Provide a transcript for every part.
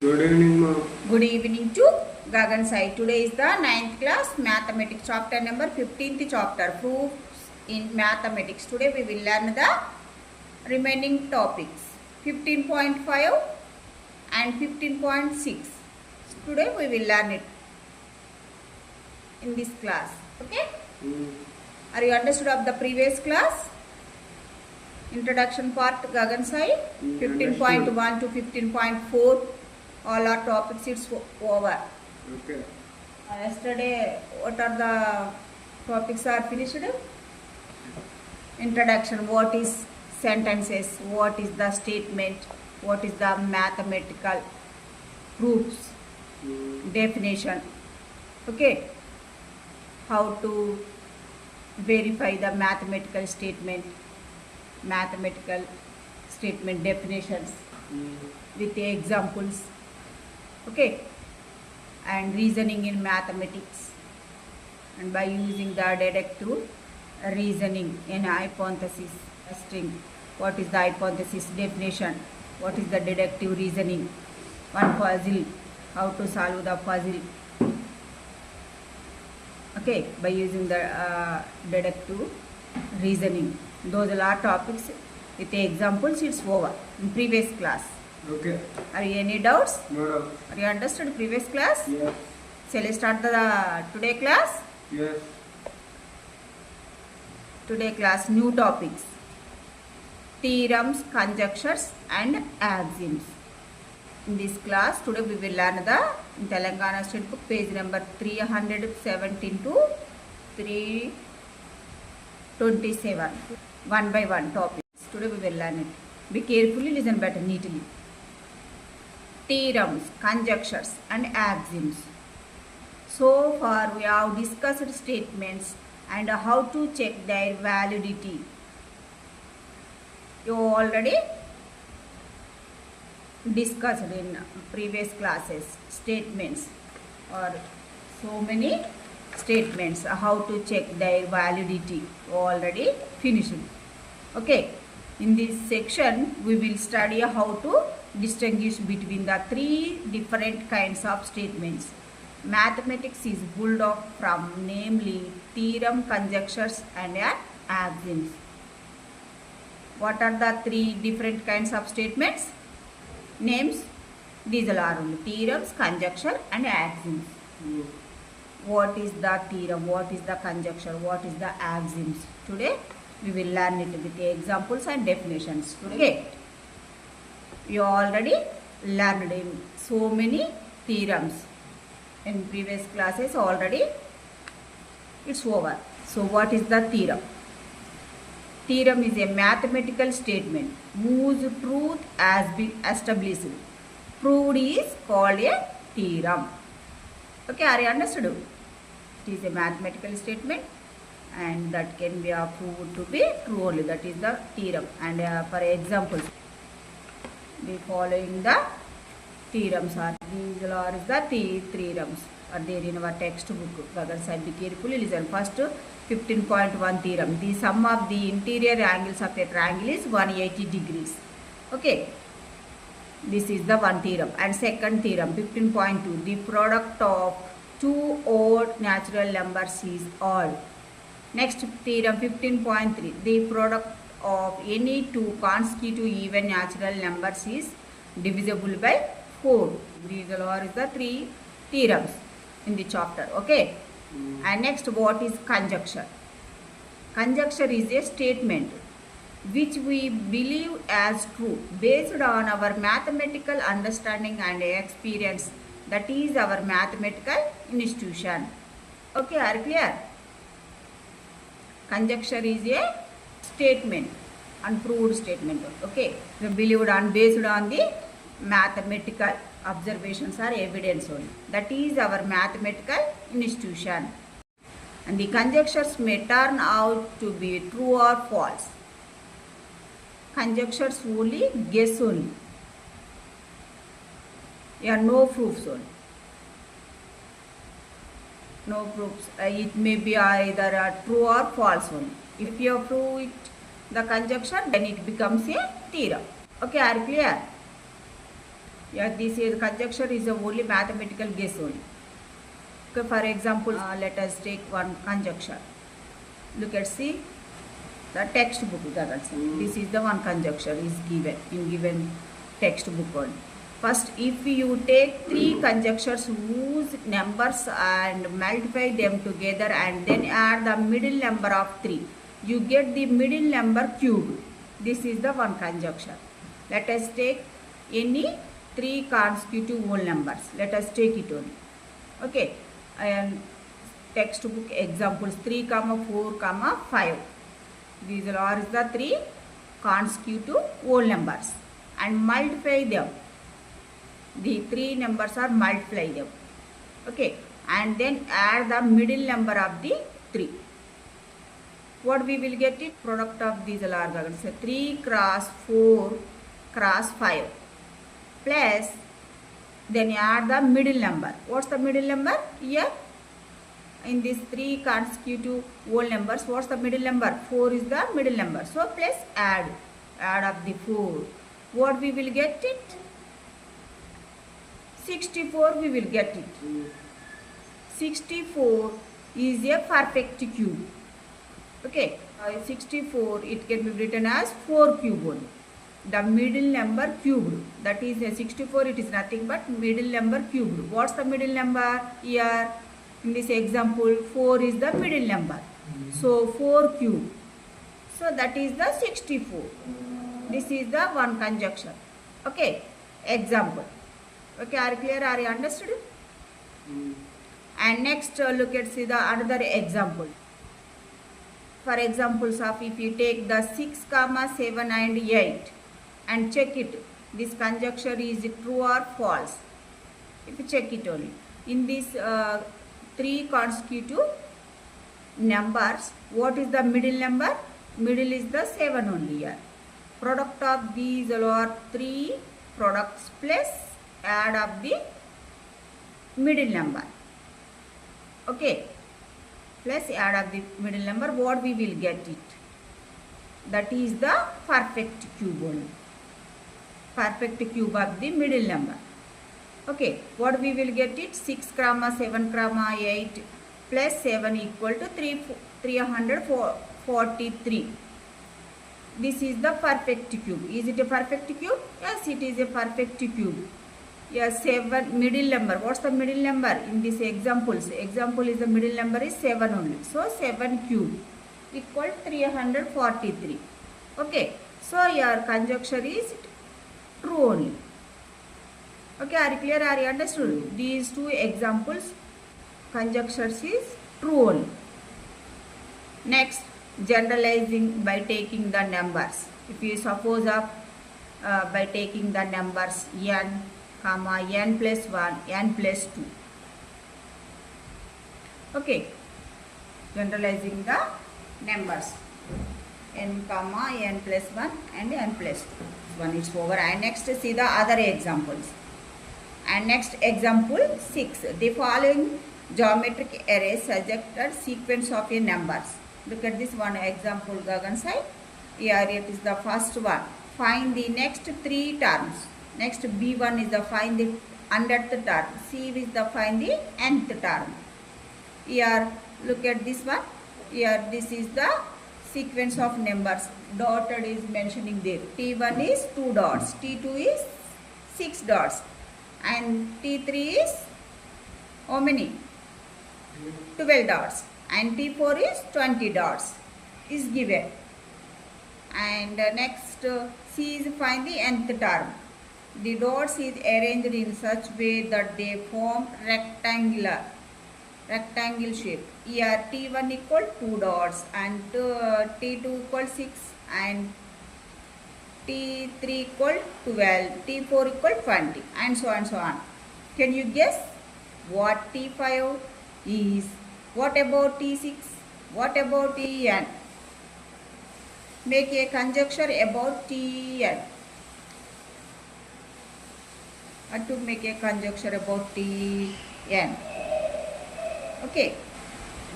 Good evening, ma'am. Good evening to Gagan Sai. Today is the 9th class mathematics chapter number 15th chapter proofs in mathematics. Today we will learn the remaining topics 15.5 and 15.6. Today we will learn it in this class. Okay? Are you understood of the previous class? Introduction part Gagan Sai 15.1 to 15.4. All our topics it's over. Okay. Yesterday, what are the topics are finished? Introduction, what is sentences, what is the statement, what is the mathematical proofs, definition, okay, how to verify the mathematical statement definitions with the examples, okay, and reasoning in mathematics, and by using the deductive reasoning in hypothesis testing. What is the hypothesis definition, what is the deductive reasoning, one puzzle, how to solve the puzzle, okay, by using the deductive reasoning. Those are our topics with the examples. It's over in previous class. Okay. Are you any doubts? No doubt. Are you understood previous class? Yes. Shall we start the today class? Yes. Today class new topics: theorems, conjectures and axioms. In this class today we will learn the Telangana State Book page number 317 to 327. One by one topics. Today we will learn it. Be carefully, listen better, neatly. Theorems, conjectures and axioms. So far we have discussed statements and how to check their validity. You already discussed in previous classes statements, or so many statements, how to check their validity. You already finished. Okay. In this section, we will study how to distinguish between the three different kinds of statements. Mathematics is full of from, namely, theorem, conjectures and axioms. What are the three different kinds of statements? Names. These are only theorems, conjecture and axioms. What is the theorem? What is the conjecture? What is the axioms? Today we will learn it with the examples and definitions. Okay. You already learned in so many theorems in previous classes already. It's over. So what is the theorem? Theorem is a mathematical statement whose truth has been established. Proved is called a theorem. Okay, are you understood? It is a mathematical statement and that can be proved to be true only. That is the theorem. And for examples, the following the theorems are. These are the theorems are there in our textbook. Gagan Sai, be carefully listen. First, 15.1 theorem. The sum of the interior angles of a triangle is 180 degrees. Okay. This is the one theorem. And second theorem, 15.2. The product of two odd natural numbers is odd. Next theorem, 15.3. The product of any two consecutive even natural numbers is divisible by 4. These are the three theorems in the chapter. Okay. And next, what is conjecture? Conjecture is a statement which we believe as true based on our mathematical understanding and experience. That is our mathematical institution. Okay, are you clear? Conjecture is a statement, unproved statement. Okay, we believed on based on the mathematical observations or evidence only. That is our mathematical institution. And the conjectures may turn out to be true or false. Conjectures only, guess only. There are no proofs only. No proofs. It may be either true or false only. If you prove it, the conjecture, then it becomes a theorem. Okay, are you clear? Yeah, this is conjecture is a only mathematical guess only. Okay, for example, let us take one conjecture. Look at see the textbook. This is the one conjecture is given in given textbook only. First, if you take three conjectures whose numbers and multiply them together and then add the middle number of 3, you get the middle number cubed. This is the one conjecture. Let us take any 3 consecutive whole numbers. Let us take it only. Okay. And textbook examples 3, 4, 5. These are the 3 consecutive whole numbers and multiply them. The 3 numbers are multiply them. Okay. And then add the middle number of the 3. What we will get it? Product of these are 3 cross 4 cross 5 plus then add the middle number. What's the middle number? Here in these 3 consecutive whole numbers, what's the middle number? 4 is the middle number. So plus add up the 4. What we will get it? 64 we will get it. 64 is a perfect cube. Okay, 64 it can be written as 4 cube only. The middle number cubed, that is a 64, it is nothing but middle number cubed. What's the middle number? Here in this example 4 is the middle number. So 4 cube. So that is the 64. This is the one conjecture. Okay, example. Okay, are you clear? Are you understood? And next look at see the another example. For examples of if you take the 6, 7 and 8 and check it, this conjecture is true or false. If you check it only. In these 3 consecutive numbers, what is the middle number? Middle is the 7 only here. Product of these are 3 products plus add up the middle number. Okay. Plus add up the middle number, what we will get it? That is the perfect cube only. Perfect cube of the middle number. Okay, what we will get it? 6, 7, 8 plus 7 equal to 343. This is the perfect cube. Is it a perfect cube? Yes, it is a perfect cube. Yes, 7 middle number. What's the middle number in this examples? Example is the middle number is 7 only. So 7 cube equal 343. Okay. So your conjecture is true only. Okay, are you clear? Are you understood? These 2 examples conjectures is true only. Next, generalizing by taking the numbers. If you suppose of by taking the numbers n, n plus 1, n plus 2. Okay, generalizing the numbers n, n plus 1 and n plus 2. One is over. And next see the other examples. And next example 6. The following geometric array suggested sequence of a numbers. Look at this one example Gagan side. Here it is the first one. Find the next 3 terms. Next B1 is the find the 100th term. C is the find the nth term. Here look at this one. Here this is the sequence of numbers. Dotted is mentioning there. T1 is 2 dots. T2 is 6 dots. And T3 is how many? 12 dots. And T4 is 20 dots. Is given. And next C is find the nth term. The dots is arranged in such way that they form rectangle shape. Here T1 equal 2 dots and T2 equal 6 and T3 equal 12, T4 equal 20 and so on. Can you guess what T5 is? What about T6? What about Tn? Make a conjecture about Tn. To make a conjecture about Tn. Okay,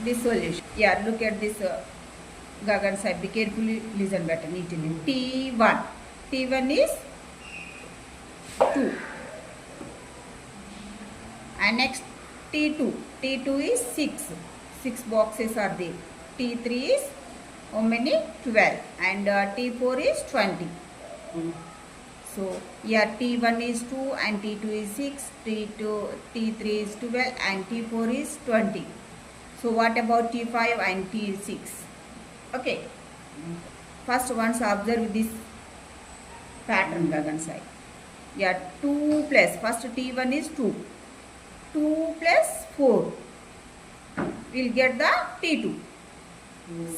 this solution. Yeah, look at this Gagan side. Be carefully, listen better, neatly. T1 is 2. And next T2. T2 is 6. 6 boxes are there. T3 is how many? 12. And T4 is 20. So here T1 is 2 and T2 is 6. T3 is 12 and T4 is 20. So what about T5 and T6? Okay. First once observe this pattern Gagan side. Yeah, 2 plus, first T1 is 2. 2 plus 4. We'll get the T2.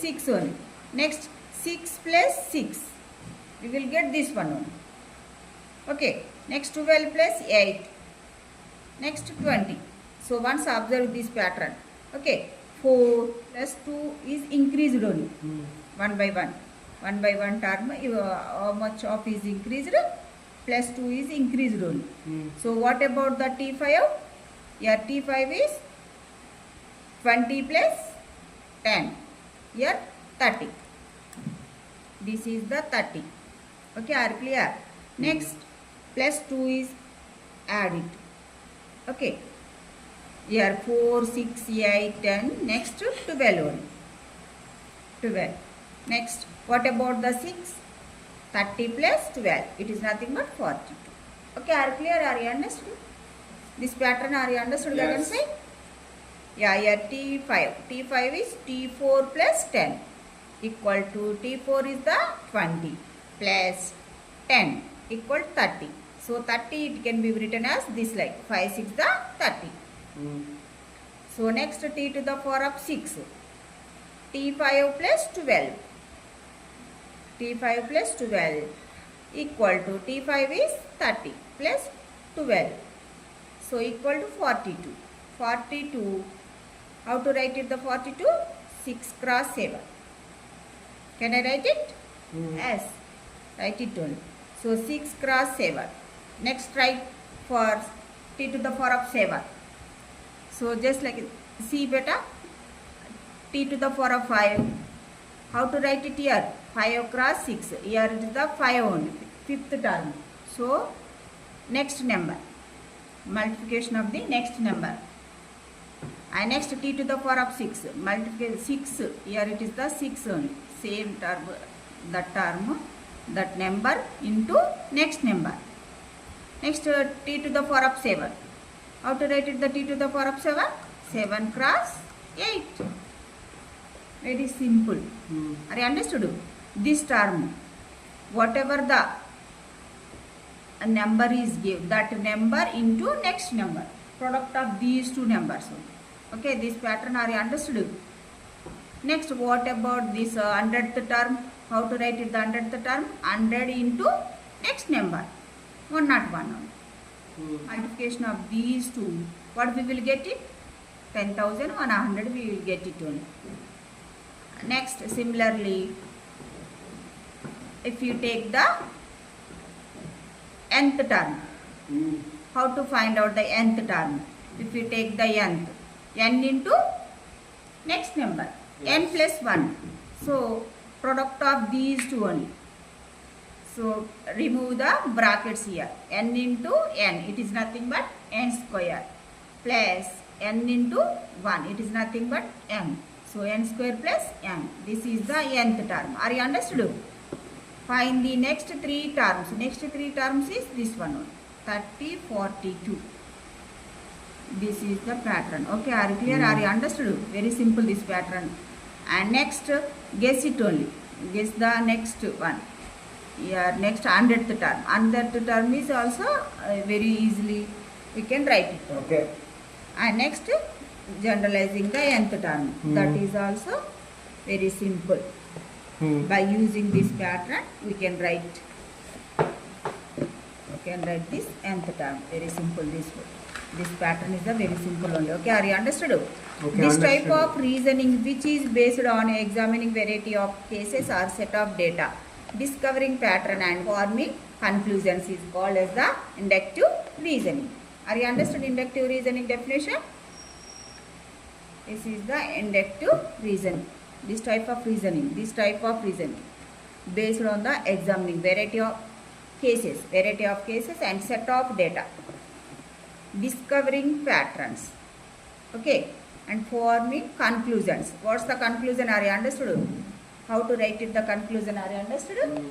6 only. Next 6 plus 6. We will get this one only. Okay. Next 12 plus 8. Next 20. So once observe this pattern. Okay. 4 plus 2 is increased only. 1 by 1. 1 by 1 term, how much of is increased? Plus 2 is increased only. So what about the T5? Here T5 is 20 plus 10. Here 30. This is the 30. Okay, are clear? Next plus 2 is added. Okay. Here 4, 6, 8, 10. Next 12 only. 12. Next, what about the 6? 30 plus 12. It is nothing but 42. Okay, are clear? Are you understood? This pattern are you understood? Yes. Say? Yeah, here T5. T5 is T4 plus 10 equal to T4 is the 20 plus 10 equal 30. So 30 it can be written as this like 5, 6 the 30. So next T to the power of 6. T5 plus 12. T5 plus 12 equal to T5 is 30 plus 12. So equal to 42. 42. How to write it the 42? 6 cross 7. Can I write it? Yes. Write it only. So 6 cross 7. Next write for T to the power of 7. So just like see beta. T to the power of 5. How to write it here? 5 cross 6. Here it is the 5 only. 5th term. So next number. Multiplication of the next number. And next T to the power of 6. Multiplication 6. Here it is the 6 only. Same term. That number into next number. Next T to the power of 7. How to write it the T to the power of 7? 7 cross 8. Very simple. Are you understood? This term, whatever the number is given, that number into next number. Product of these two numbers. Okay, this pattern are you understood? Next, what about this 100th term? How to write it the 100th term? 100 into next number. 101. Multiplication of these two. What we will get it? 10,000 on 100 we will get it only. Next, similarly, if you take the nth term, how to find out the nth term? If you take the nth, n into next number, n plus 1. So, product of these two only. So, remove the brackets here. N into n, it is nothing but n square, plus n into 1, it is nothing but m. So, n square plus m. This is the nth term. Are you understood? Find the next 3 terms. Next 3 terms is this one only. 30, 42. This is the pattern. Okay, are you clear? Are you understood? Very simple this pattern. And next, guess it only. Guess the next one. Yeah, next 100th term. 100th term is also very easily we can write it. Okay. And next, generalizing the nth term. That is also very simple. By using this pattern, we can write. We can write this nth term. Very simple this way. This pattern is a very simple only. Okay, are you understood? Okay, this understood. type of reasoning, which is based on examining variety of cases or set of data, discovering pattern and forming conclusions, is called as the inductive reasoning. Are you understood inductive reasoning definition? This is the inductive reasoning. This type of reasoning based on the examining variety of cases and set of data. discovering patterns. Okay, and forming conclusions. What's the conclusion? Are you understood? How to write it, the conclusion? Are you understood?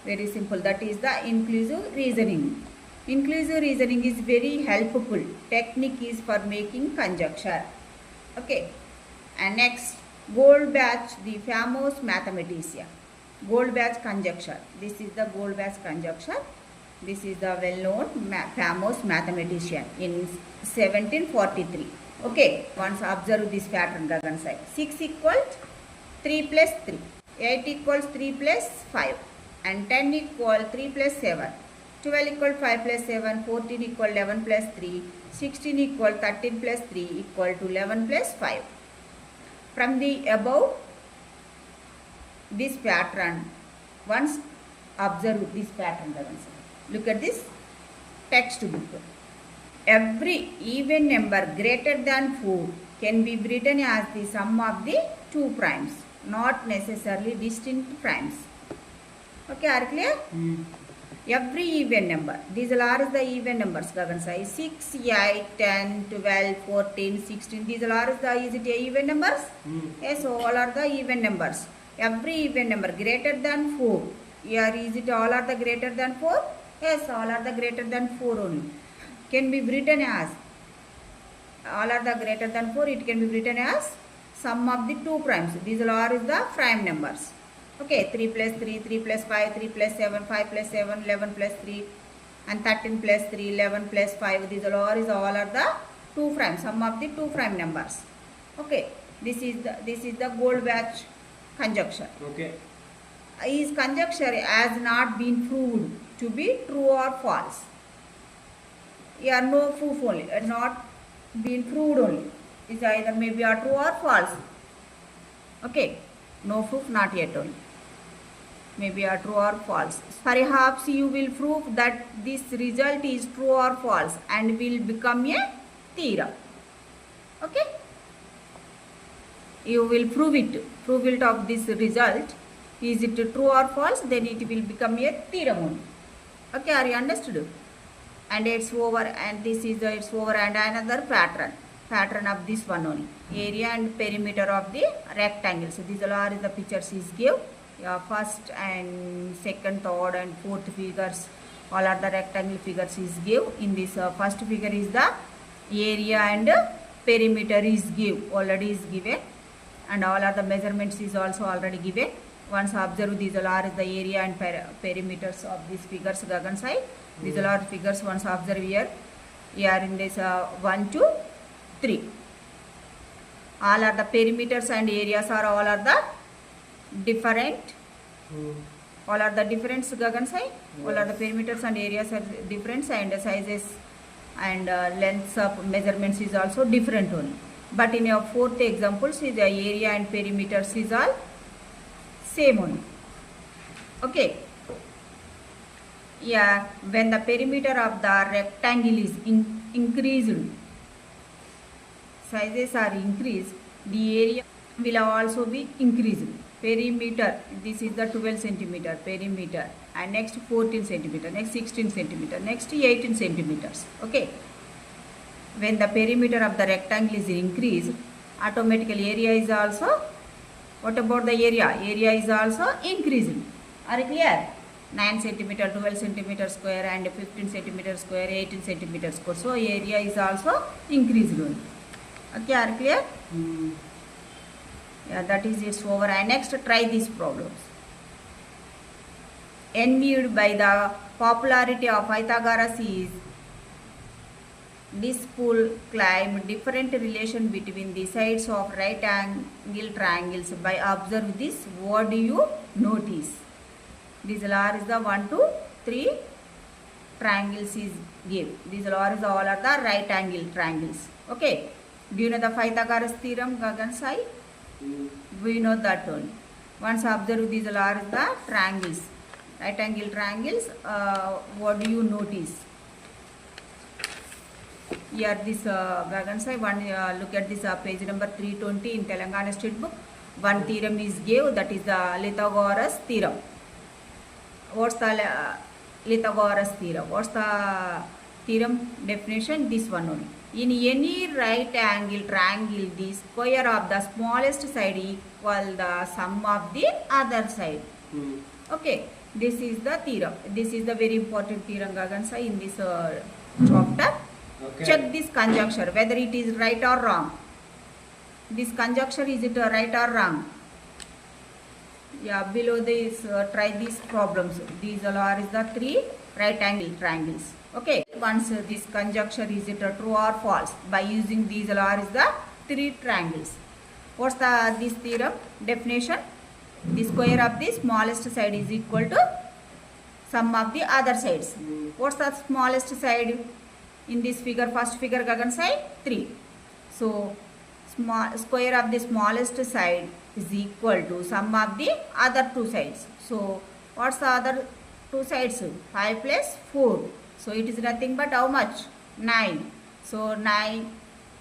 Very simple. That is the inclusive reasoning. Inclusive reasoning is very helpful. Technique is for making conjecture. Okay, and next, Goldbach, the famous mathematician. Goldbach conjecture. This is the Goldbach conjecture. This is the well-known famous mathematician in 1743. Okay, once observe this pattern, Gagan side. 6 equals 3 plus 3. 8 equals 3 plus 5. And 10 equals 3 plus 7. 12 equals 5 plus 7. 14 equals 11 plus 3. 16 equals 13 plus 3 equal to 11 plus 5. From the above, this pattern, once observe this pattern, Gagan side. Look at this textbook. Every even number greater than 4 can be written as the sum of the two primes, not necessarily distinct primes. Okay, are clear? Every even number. These are the even numbers, Gagan sai. 6, 8, 10, 12, 14, 16. These are the, is it even numbers? Yes, so all are the even numbers. Every even number greater than 4. Here, is it all are the greater than 4? Yes, all are the greater than 4 only. Can be written as, all are the greater than 4, it can be written as sum of the two primes. These are is the prime numbers. Okay, 3 plus 3, 3 plus 5, 3 plus 7, 5 plus 7, 11 plus 3, and 13 plus 3, 11 plus 5. These all are the two prime, sum of the two prime numbers. Okay, this is the Goldbach conjecture. Okay. His conjecture has not been proved to be true or false. Here no proof only, not been proved only. It's either maybe a true or false. Okay, no proof, not yet only. Maybe a true or false. Perhaps you will prove that this result is true or false and will become a theorem. Okay, you will prove it of this result. Is it true or false? Then it will become a theorem only. Okay, are you understood? And it's over, and this is the it's over, and another pattern of this one only. Area and perimeter of the rectangle. So these are the pictures is give. First and second, third and fourth figures, all are the rectangle figures is give. In this first figure is the area and perimeter is give, already is given, and all are the measurements is also already given. Once observe, these all are the area and perimeters of these figures, Gagan side. These all are figures. Once observe here in this 1, 2, 3. All are the perimeters and areas are all are the different. All are the different, Gagan side. All are the perimeters and areas are different, and the sizes and lengths of measurements is also different only. But in your fourth examples, the area and perimeters is all same only. Okay. Yeah, when the perimeter of the rectangle is increased, sizes are increased, the area will also be increased. Perimeter, this is the 12 centimeter perimeter, and next 14 centimeter, next 16 centimeter, next 18 centimeters. Okay. When the perimeter of the rectangle is increased, automatically area is also, what about the area? Area is also increasing. Are you clear? 9 centimeter, 12 centimeter square, and 15 centimeter square, 18 centimeter square. So area is also increasing. Okay, are you clear? Yeah, that is it's over. And next, try these problems. Envied by the popularity of Pythagoras is this fool claimed different relation between the sides of right angle triangles. By observe this, what do you notice? These are the 1, 2, 3 triangles is give. These are the all are the right angle triangles. Okay. Do you know the Pythagoras theorem, Gagan sai? We know that only. Once observe these are the triangles, right angle triangles. What do you notice? Here this Gagan sai, one look at this page number 320 in Telangana State Book. One theorem is gave, that is the Lithagoras Theorem. What's the Lithagoras Theorem? What's the theorem definition, this one only. In any right angle triangle, the square of the smallest side equal the sum of the other side. Okay, this is the theorem. This is the very important theorem Gagansa in this chapter. Okay. Check this conjecture whether it is right or wrong. This conjecture, is it right or wrong? Yeah, below this try these problems. These are the three right angle triangles. Okay, once this conjecture, is it true or false? By using these are the three triangles. What's this theorem definition? The square of the smallest side is equal to sum of the other sides. What's the smallest side in this figure? First figure Gagan side 3. So square of the smallest side is equal to sum of the other two sides. So what's the other two sides? 5 plus 4. So it is nothing but how much? 9. So 9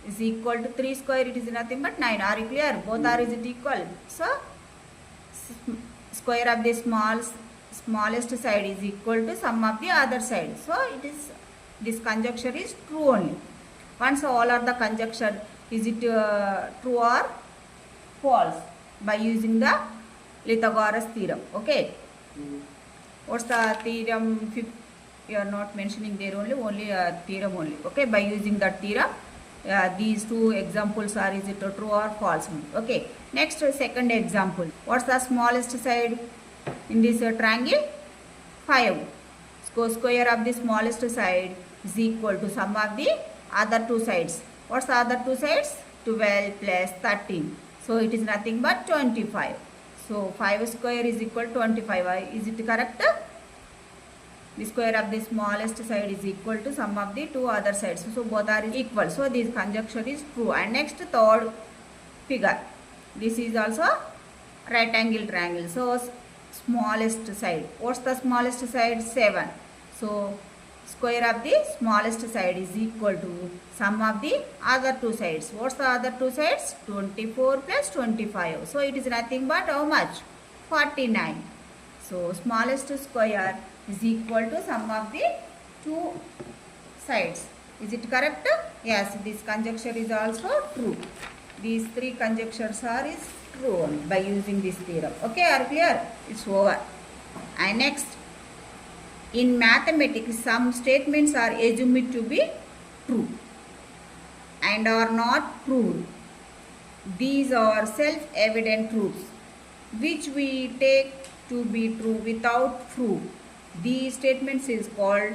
is equal to 3 square. It is nothing but 9. Are you clear? Both are is it equal? So square of the smallest side is equal to sum of the other side. So it is, this conjecture is true only. Once all are the conjecture, is it true or false? By using the Lithagoras theorem. Okay. What's the theorem? You are not mentioning there only theorem only. Okay, by using that theorem, these two examples are, is it true or false? Okay, next second example. What's the smallest side in this triangle? 5. So square of the smallest side is equal to sum of the other two sides. What's the other two sides? 12 plus 13. So it is nothing but 25. So 5 square is equal to 25. Is it correct? The square of the smallest side is equal to sum of the two other sides. So both are equal. So this conjecture is true. And next third figure. This is also right angle triangle. So smallest side. What's the smallest side? 7. So square of the smallest side is equal to sum of the other two sides. What's the other two sides? 24 plus 25. So it is nothing but how much? 49. So smallest square is equal to sum of the two sides. Is it correct? Yes, this conjecture is also true. These three conjectures are is true by using this theorem. Okay, are clear? It's over. And next, in mathematics, some statements are assumed to be true and are not proved. These are self-evident truths which we take to be true without proof. These statements is called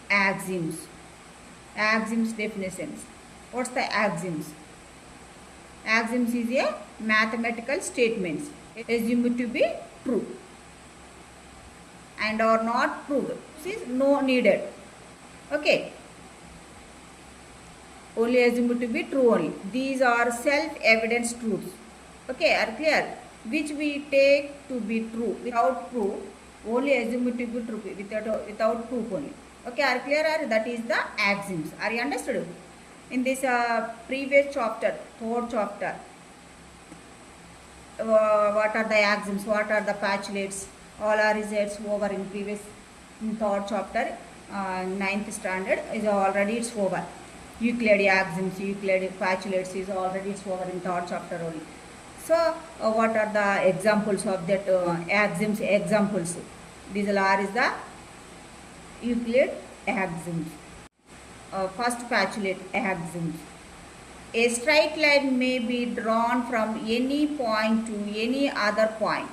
axioms. Axioms definitions. What's the axioms? Axioms is a mathematical statements assumed to be true and are not proved. This is no needed. Okay. Only assumed to be true only. These are self-evident truths. Okay, are clear? Which we take to be true without proof. Only assumed to be true without proof only. Okay, are clear? That is the axioms. Are you understood? In this previous chapter, third chapter, what are the axioms? What are the postulates? All are results over in previous third chapter, 9th standard is already it's over. Euclid axioms, Euclid postulates is already it's over in third chapter only. So what are the examples of that axioms? Examples. These are is the Euclid axioms. First postulate axioms. A straight line may be drawn from any point to any other point.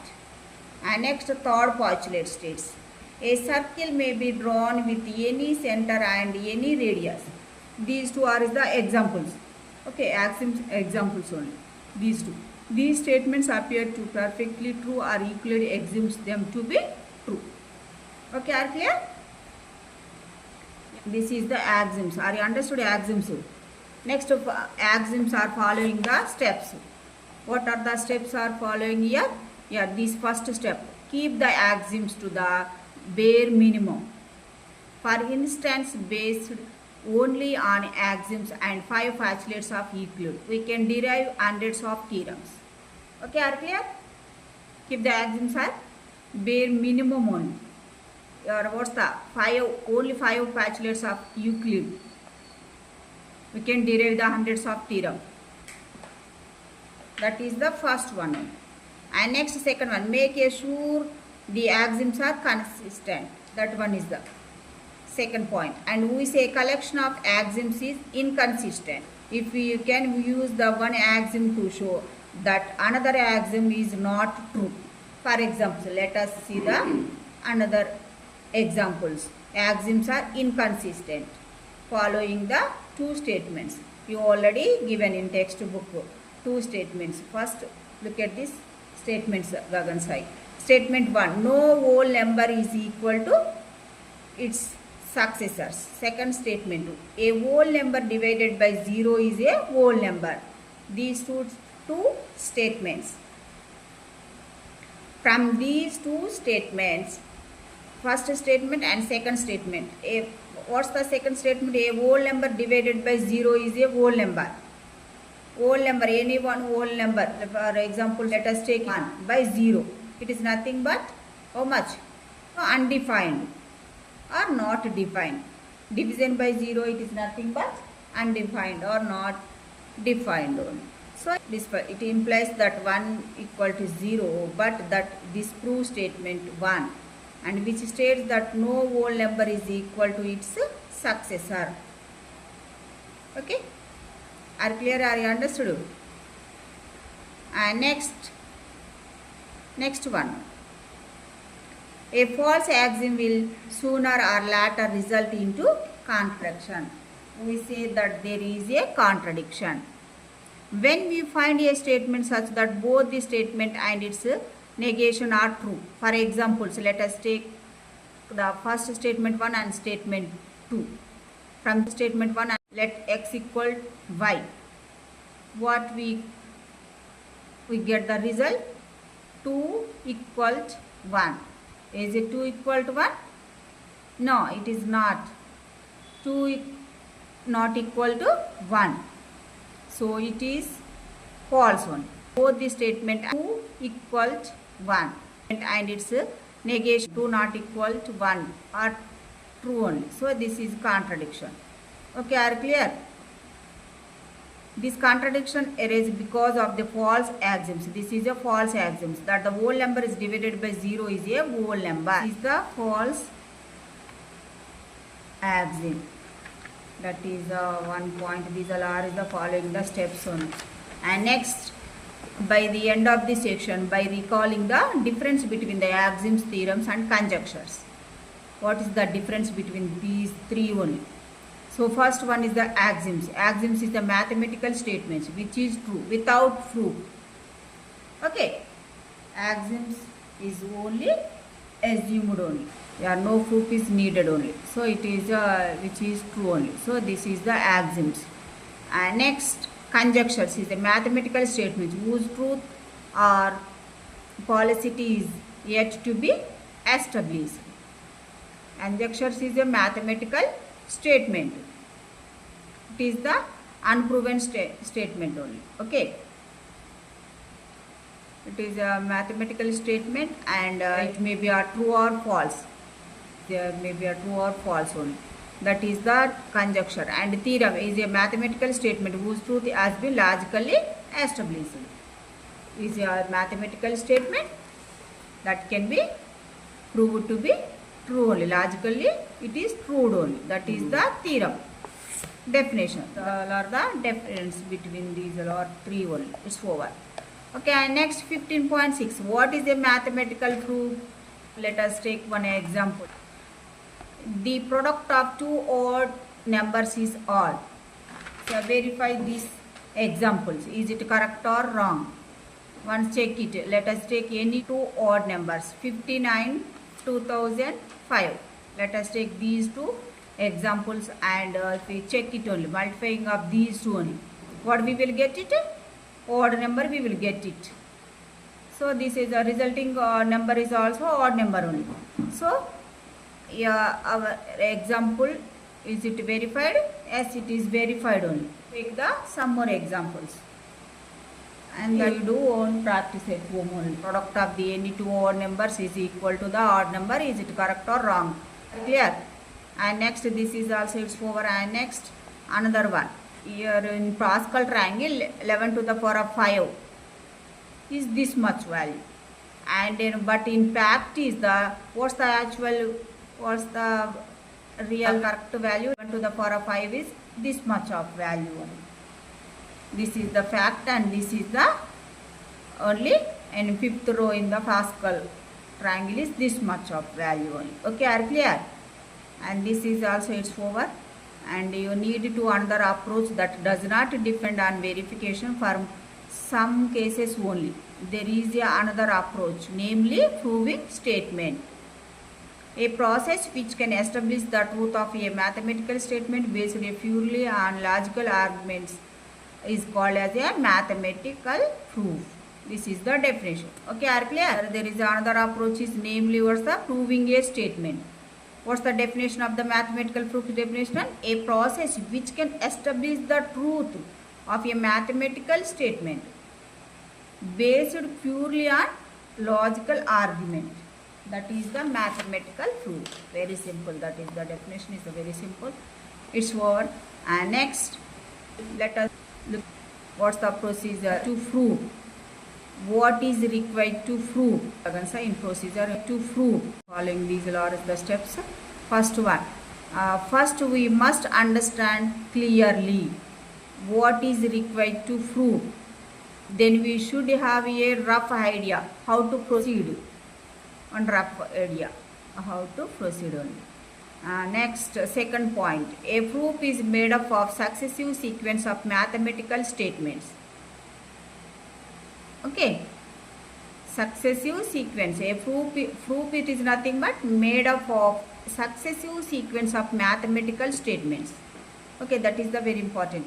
And next third postulate states, a circle may be drawn with any center and any radius. These two are the examples. Okay, axioms examples only. These two. These statements appear to perfectly true or Euclid assumes them to be true. Okay, are clear? This is the axioms. Are you understood axioms? Next axioms are following the steps. What are the steps are following here? Yeah, this first step. Keep the axioms to the bare minimum. For instance, based only on axioms and 5 postulates of Euclid, we can derive hundreds of theorems. Okay, are clear? Keep the axioms at bare minimum only. what's the only 5 postulates of Euclid. We can derive the hundreds of theorem. That is the first one. And next, second one, make sure the axioms are consistent. That one is the second point. And we say collection of axioms is inconsistent. If we can use the one axiom to show that another axiom is not true. For example, let us see the another examples. Axioms are inconsistent following the two statements. You already given in textbook two statements. First, look at this statements, Gagan Sai. Statement 1, no whole number is equal to its successors. Second statement 2, a whole number divided by 0 is a whole number. These two statements. From these two statements, first statement and second statement, what's the second statement? A whole number divided by 0 is a whole number. Whole number, any one whole number. For example, let us take 1 by 0. It is nothing but how much? Undefined or not defined. Division by 0, it is nothing but undefined or not defined only. So it implies that 1 equal to 0, but that disproves statement 1, and which states that no whole number is equal to its successor. Okay? Are clear? Are you understood? And next one. A false axiom will sooner or later result into contradiction. We say that there is a contradiction. When we find a statement such that both the statement and its negation are true. For example, so let us take the first statement 1 and statement 2. From statement 1, let x equal y. What we get the result? 2 equals 1. Is it 2 equal to 1? No, it is not. 2 not equal to 1. So it is false one. Both the statement 2 equals 1 and its negation 2 not equal to 1 are true only. So this is contradiction. Okay, are clear? This contradiction arises because of the false axioms. This is a false axiom that the whole number is divided by 0 is a whole number. This is the false axiom. That is one point. These all are the following the steps only. And next, by the end of this section, by recalling the difference between the axioms, theorems and conjectures. What is the difference between these three only? So first one is the axioms. Axioms is the mathematical statements which is true without proof. Okay. Axioms is only assumed only. Yeah, no proof is needed only. So it is which is true only. So this is the axioms. And next, conjectures is a mathematical statement whose truth or falsity is yet to be established. Conjectures is a mathematical statement. It is the unproven statement only. Okay. It is a mathematical statement and it may be a true or false. There may be a true or false only. That is the conjecture. And theorem is a mathematical statement whose truth has been logically established. Is a mathematical statement that can be proved to be true only. Logically it is proved only. That is the theorem. Definition. All are the difference between these all are three only. It's over. Okay, and next 15.6. What is a mathematical proof? Let us take one example. The product of two odd numbers is odd. So verify these examples. Is it correct or wrong? Once check it. Let us take any two odd numbers. 59, 2005. Let us take these two examples and if we check it only, multiplying of these two only. What we will get it? Odd number we will get it. So this is a resulting number is also odd number only. So yeah, our example, is it verified? Yes, it is verified only. Take the some more examples. and then you do own practice at home only. Product of the any two odd numbers is equal to the odd number. Is it correct or wrong? Clear? And next, this is also it's over. And next, another one. Here in Pascal triangle, 11 to the power of 5 is this much value. And in, but in fact is the what's the real correct value? 11 to the power of 5 is this much of value only. This is the fact, and this is the only, and fifth row in the Pascal triangle is this much of value only. Okay, are clear? And this is also it's over. And you need to another approach that does not depend on verification for some cases only. There is another approach, namely proving statement. A process which can establish the truth of a mathematical statement based purely on logical arguments is called as a mathematical proof. This is the definition. Okay, are clear? There is another approach is namely what's the proving a statement. What's the definition of the mathematical proof definition? A process which can establish the truth of a mathematical statement based purely on logical argument. That is the mathematical proof. Very simple. That is the definition is very simple. It's over. And next, let us look what's the procedure to prove. What is required to prove? In procedure to prove. Following these are the steps. First one. First we must understand clearly what is required to prove. Then we should have a rough idea how to proceed. On rough idea how to proceed only. Next, second point. A proof is made up of successive sequence of mathematical statements. Okay. Successive sequence. A proof it is nothing but made up of successive sequence of mathematical statements. Okay, that is the very important.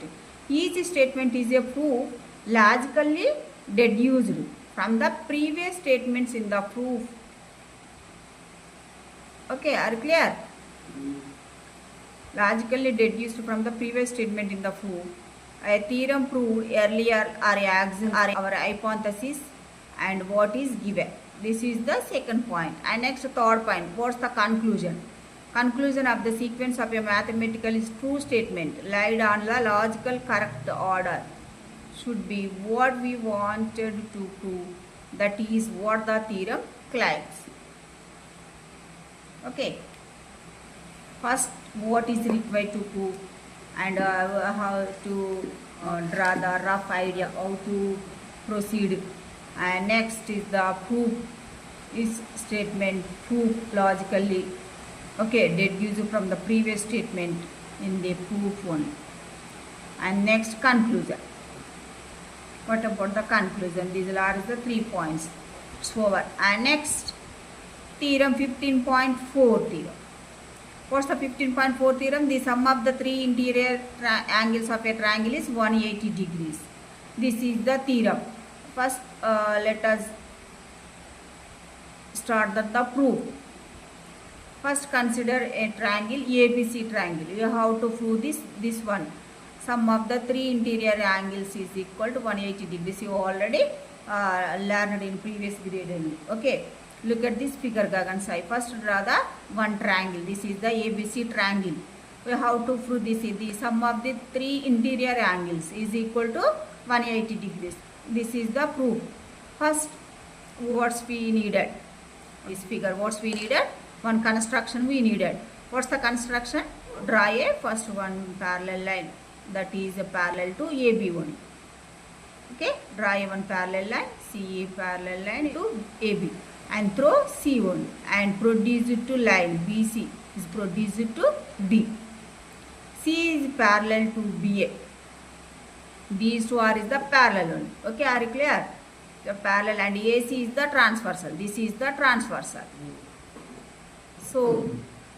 Each statement is a proof logically deduced from the previous statements in the proof. Okay, are clear? Logically deduced from the previous statement in the proof. A theorem proved earlier or axiom or our hypothesis and what is given. This is the second point. And next, third point. What's the conclusion? Conclusion of the sequence of a mathematical true statement laid on the logical correct order should be what we wanted to prove. That is what the theorem claims. Okay. First, what is required to prove, and how to draw the rough idea how to proceed. And next is the proof is statement proof logically. Okay, deduced from the previous statement in the proof one. And next, conclusion. What about the conclusion? These are the 3 points. It's over. And next, theorem 15.4 theorem. What's the 15.4 theorem? The sum of the three interior angles of a triangle is 180 degrees. This is the theorem. First, let us start the proof. First, consider a triangle, ABC triangle. You have to prove this one. Sum of the three interior angles is equal to 180 degrees. You already learned in previous grade. Okay. Look at this figure, Gagan Sai. First, draw the one triangle. This is the ABC triangle. We have to prove this is the sum of the three interior angles is equal to 180 degrees. This is the proof. First, what's we needed? This figure, what's we needed? One construction we needed. What's the construction? Draw a first one parallel line. That is a parallel to AB only. Okay, draw a one parallel line, CA parallel line to AB. And throw C1 and produce it to line BC is produced to D. C is parallel to BA. These two are is the parallel one. Okay, are you clear? The parallel and AC is the transversal. This is the transversal. So,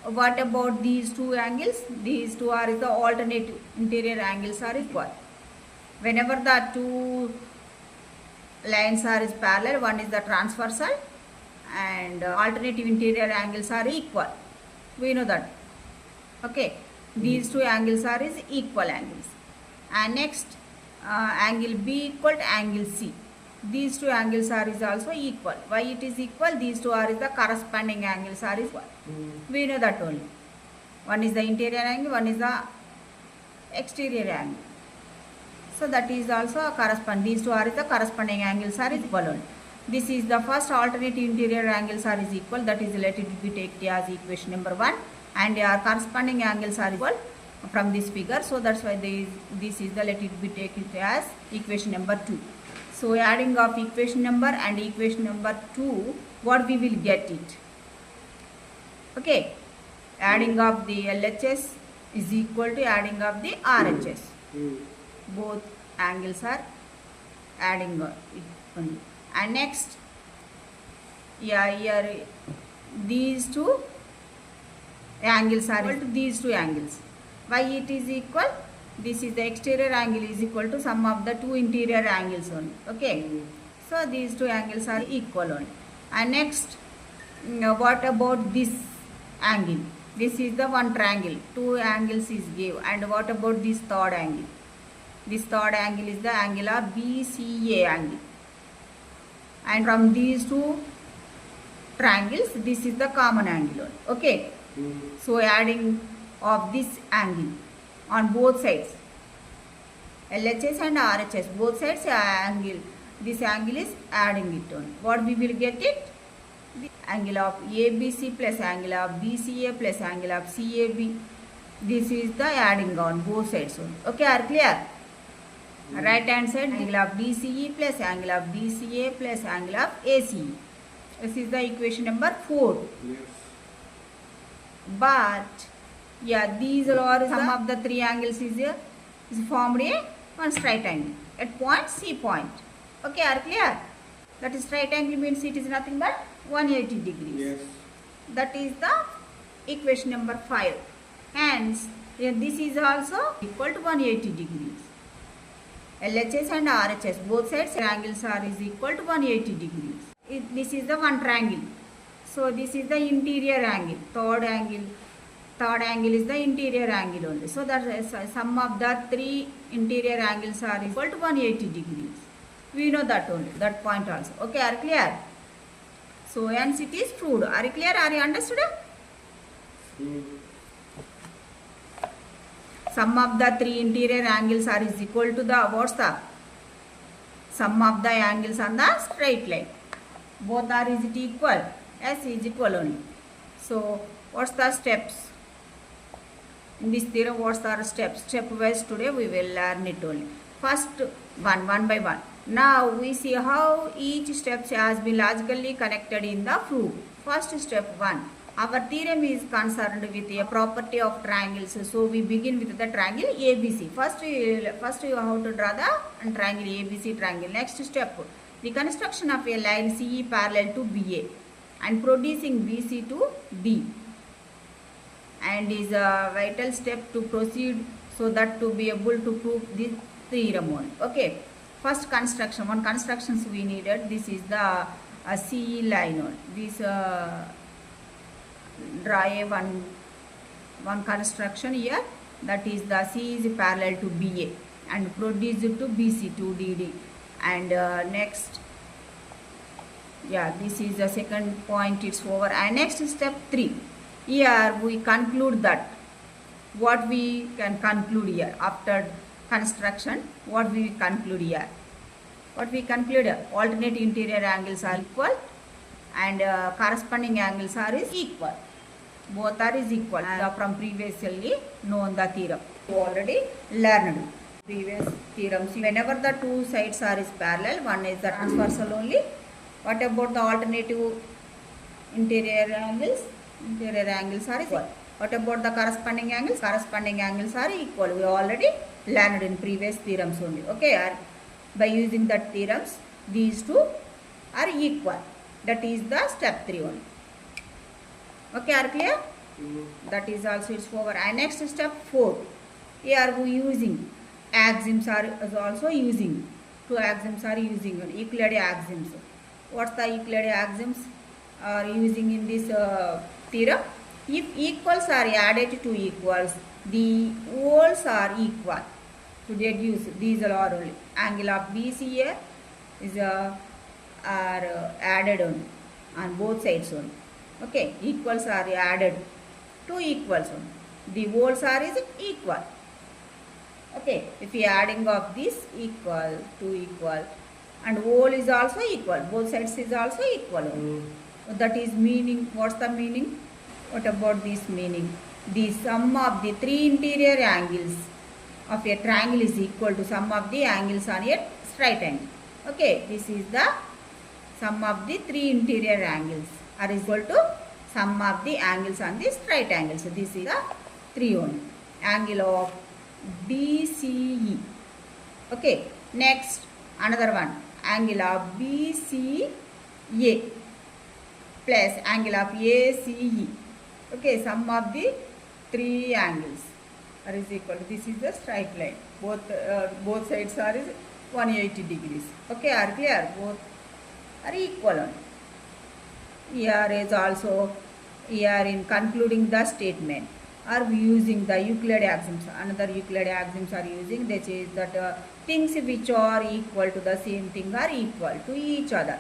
what about these two angles? These two are is the alternate interior angles are equal. Whenever the two lines are is parallel, one is the transversal, and alternative interior angles are equal. We know that. Okay. These two angles are is equal angles. And next, angle B equal to angle C. these two angles are is also equal. Why it is equal? These two are is the corresponding angles are equal. We know that only. One is the interior angle, one is the exterior angle. So that is also a correspond. These two are is the corresponding angles are equal only. This is the first alternative interior angles are is equal. That is let it be taken as equation number 1, and our corresponding angles are equal from this figure. So that's why this is the let it be taken as equation number 2. So adding of equation number and equation number 2, what we will get it? Okay, adding of the LHS is equal to adding of the RHS. Both angles are adding it. And next, here these two angles are equal to these two angles. Why it is equal? This is the exterior angle is equal to sum of the two interior angles only. Okay, so these two angles are equal only. And next, what about this angle? This is the one triangle, two angles is given. And what about this third angle? This third angle is the angle of BCA angle. And from these two triangles, this is the common angle. Okay. So adding of this angle on both sides, LHS and RHS, both sides angle. This angle is adding it on. What we will get it? The angle of ABC plus angle of BCA plus angle of CAB. This is the adding on both sides only. Okay, are clear? Right hand side, angle of DCE plus angle of DCA plus angle of ACE. This is the equation number 4. Yes. But yeah, these are sum of the three angles is formed a one straight angle at point C point. Okay, are clear? That is straight angle means it is nothing but 180 degrees. Yes. That is the equation number 5. Hence, this is also equal to 180 degrees. LHS and RHS, both sides angles are is equal to 180 degrees. This is the one triangle. So this is the interior angle. Third angle is the interior angle only. So that sum of the three interior angles are equal to 180 degrees. We know that only, that point also. Okay, are clear? So hence it is proved. Are you clear? Are you understood? Sum of the three interior angles are is equal to the, what's the sum of the angles on the straight line? Both are is it equal? Yes, is equal only. So what's the steps? In this theorem, what's the steps? Step wise today we will learn it only. First one by one. Now we see how each step has been logically connected in the proof. First step 1. Our theorem is concerned with a property of triangles. So we begin with the triangle ABC. First you have to draw the triangle ABC triangle. Next step, the construction of a line CE parallel to BA and producing BC to D. And is a vital step to proceed so that to be able to prove this theorem only. Okay. First construction, one constructions we needed. This is the CE line only. This draw a one construction here, that is the C is parallel to BA and produce it to BC to DD. And next, yeah, this is the second point, it's over. And next step 3, here we conclude that what we can conclude here after construction. What we conclude here? What we conclude here? Alternate interior angles are equal and corresponding angles are is equal. Both are is equal from previously known the theorem. You already learned previous theorems. Whenever the two sides are is parallel, one is the transversal only. What about the alternative interior angles? Interior angles are equal. What about the corresponding angles? Corresponding angles are equal. We already learned in previous theorems only. Okay, by using that theorems, these two are equal. That is the step 3 only. Okay, are clear? That is also it's over. And next step 4. Here we using axioms are also using. Two axioms are using Euclidean axioms. What's the Euclidean axioms are using in this theorem? If equals are added to equals, the wholes are equal. To deduce, these are only angle of BCA is are added on both sides only. Okay, equals are added to equals only. The wholes are is equal. Okay, if we adding of this equal to equal and whole is also equal, both sides is also equal. That is meaning. What's the meaning? What about this meaning? The sum of the three interior angles of a triangle is equal to sum of the angles on a straight angle. Okay, this is the sum of the three interior angles are equal to sum of the angles on the straight angle. So this is the three only. Angle of BCE. Okay, next another one, angle of BCA plus angle of ACE. Okay, sum of the three angles are is equal to, this is the straight line. Both sides are is 180 degrees. Okay, are clear? Both are equal. Here is also, here in concluding the statement, are we using the Euclid axioms? Another Euclid axioms are using, that is that things which are equal to the same thing are equal to each other.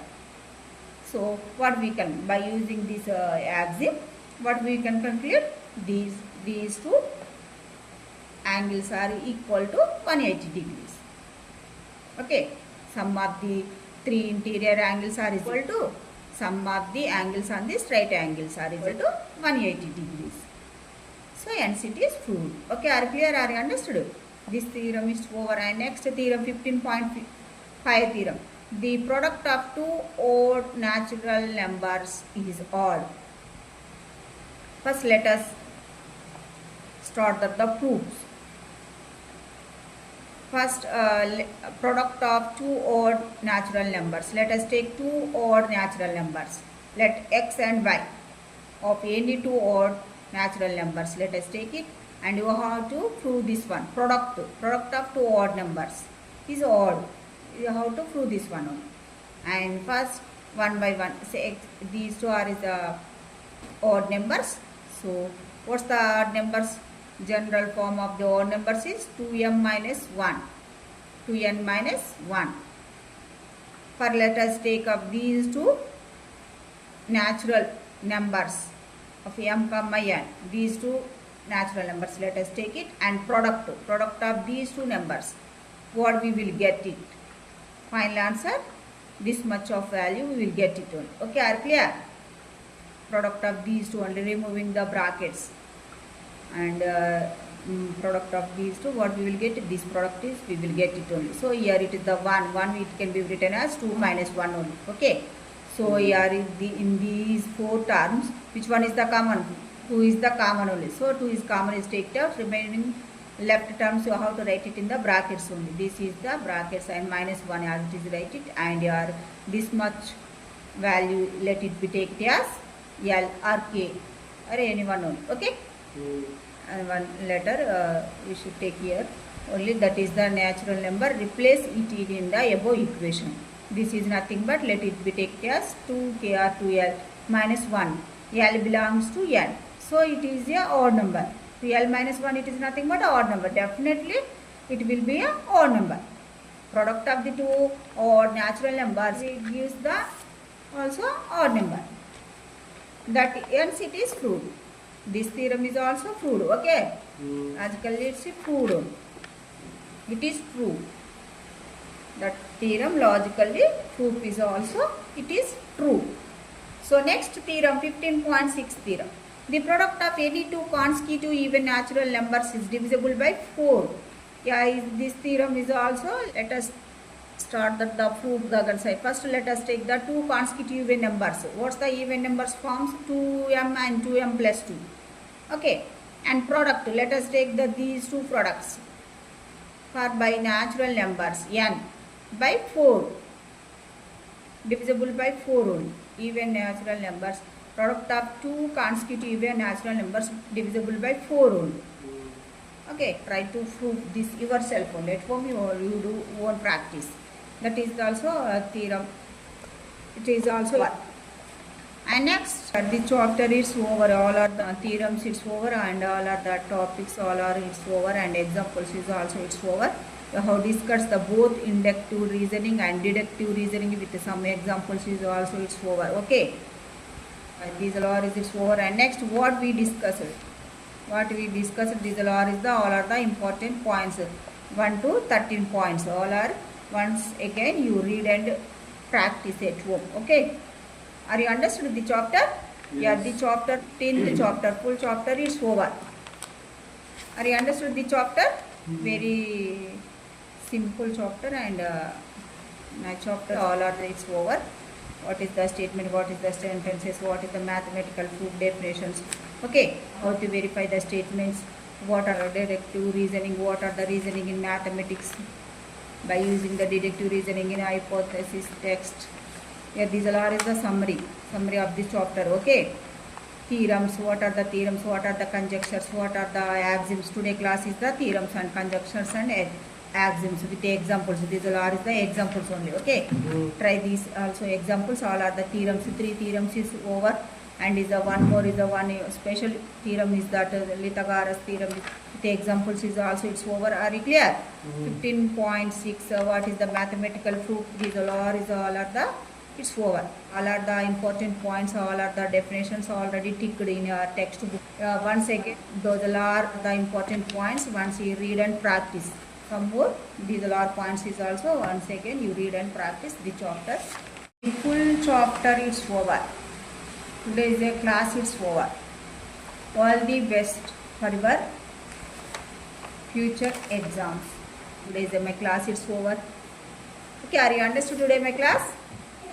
So what we can, by using this axiom, what we can conclude? These two angles are equal to 180 degrees. Okay, sum of the three interior angles are equal to sum of the angles on the straight angles are equal to 180 degrees. So hence it is proved. Okay, are clear? Are you understood? This theorem is over. And next theorem, 15.5 theorem. The product of two odd natural numbers is odd. First let us start the proofs. First, product of two odd natural numbers. Let us take two odd natural numbers. Let x and y of any two odd natural numbers. Let us take it, and you have to prove this one. Product of two odd numbers is odd. You have to prove this one only. And first, one by one, say x, these two are the odd numbers. So what's the odd numbers? General form of the odd numbers is 2m minus 1. 2n minus 1. For let us take up these two natural numbers of m comma n. These two natural numbers, let us take it, and product of these two numbers. What we will get it? Final answer, this much of value we will get it on. Okay, are clear? Product of these two, only removing the brackets, and product of these two, what we will get? This product is, we will get it only. So here it is the 1 it can be written as 2 minus 1 only. Okay, so here is in these four terms, which one is the common? 2 is the common only. So 2 is common, is taken out. Remaining left terms, you have to write it in the brackets only. This is the brackets, and minus 1 as it is write it, and here this much value, let it be taken as L or K or anyone only. Okay, and one letter we should take here only, that is the natural number. Replace it in the above equation. This is nothing but, let it be taken as 2k or 2l minus 1. L belongs to n, so it is a odd number. So L minus 1, it is nothing but odd number. Definitely it will be a odd number. Product of the two odd natural numbers, it gives the also odd number. That hence it is proved. This theorem is also proved. Okay, logically it's proved. It is proved. That theorem logically proof is also, it is true. So next theorem, 15.6 theorem. The product of any two consecutive even natural numbers is divisible by 4. Yeah, this theorem is also, let us start the proof the other side. First let us take the two consecutive even numbers. What's the even numbers forms? 2m and 2m plus 2. Okay, and product, let us take these two products for by natural numbers n by 4, divisible by 4 only. Even natural numbers, product of two consecutive even natural numbers divisible by 4 only. Okay, try to prove this yourself only. At home you do own practice. That is also a theorem. It is also one. And next, the chapter is over. All are the theorems it's over, and all are the topics all are it's over, and examples is also it's over. We have discussed the both inductive reasoning and deductive reasoning with some examples is also it's over. Okay. This law is it's over. And next what we discussed. This law is all are the important points. 1 to 13 points. All are once again you read and practice at home. Okay. Are you understood the chapter? Yes. Yeah, the chapter 10th chapter, full chapter is over. Are you understood the chapter? Very simple chapter and my chapter all are it's over. What is the statement? What is the sentences? What is the mathematical proof definitions? Okay, how to verify the statements? What are the deductive reasoning? What are the reasoning in mathematics by using the deductive reasoning in hypothesis text? Here this all is the summary of this chapter. Okay. Theorems, what are the theorems, what are the conjectures, what are the axioms. Today class is the theorems and conjectures and axioms with the examples. These all are the examples only. Okay. Try these also examples. All are the theorems. 3 theorems is over and is the one more is the one special theorem is that Lithagoras Theorem. The examples is also it's over. Are you clear? 15.6 what is the mathematical proof. These all are the it's over. All are the important points, all are the definitions already ticked in your textbook. Once again, those are the important points. Once you read and practice. Some more, these are points is also once again you read and practice the chapter. The full chapter is over. Today is a class, it's over. All the best for your future exams. Today is my class, it's over. Okay, are you understood today my class?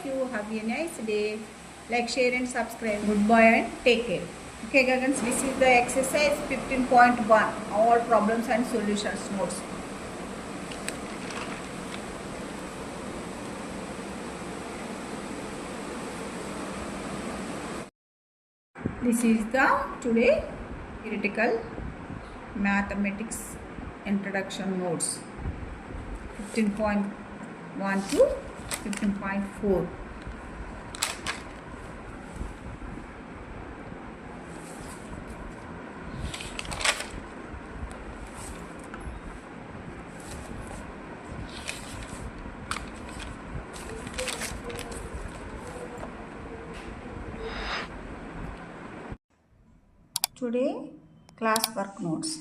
You have a nice day. Like, share and subscribe. Goodbye and take care. Okay guys, this is the exercise 15.1 all problems and solutions notes. This is the today theoretical mathematics introduction notes 15.1 to 15.4. Today class work notes.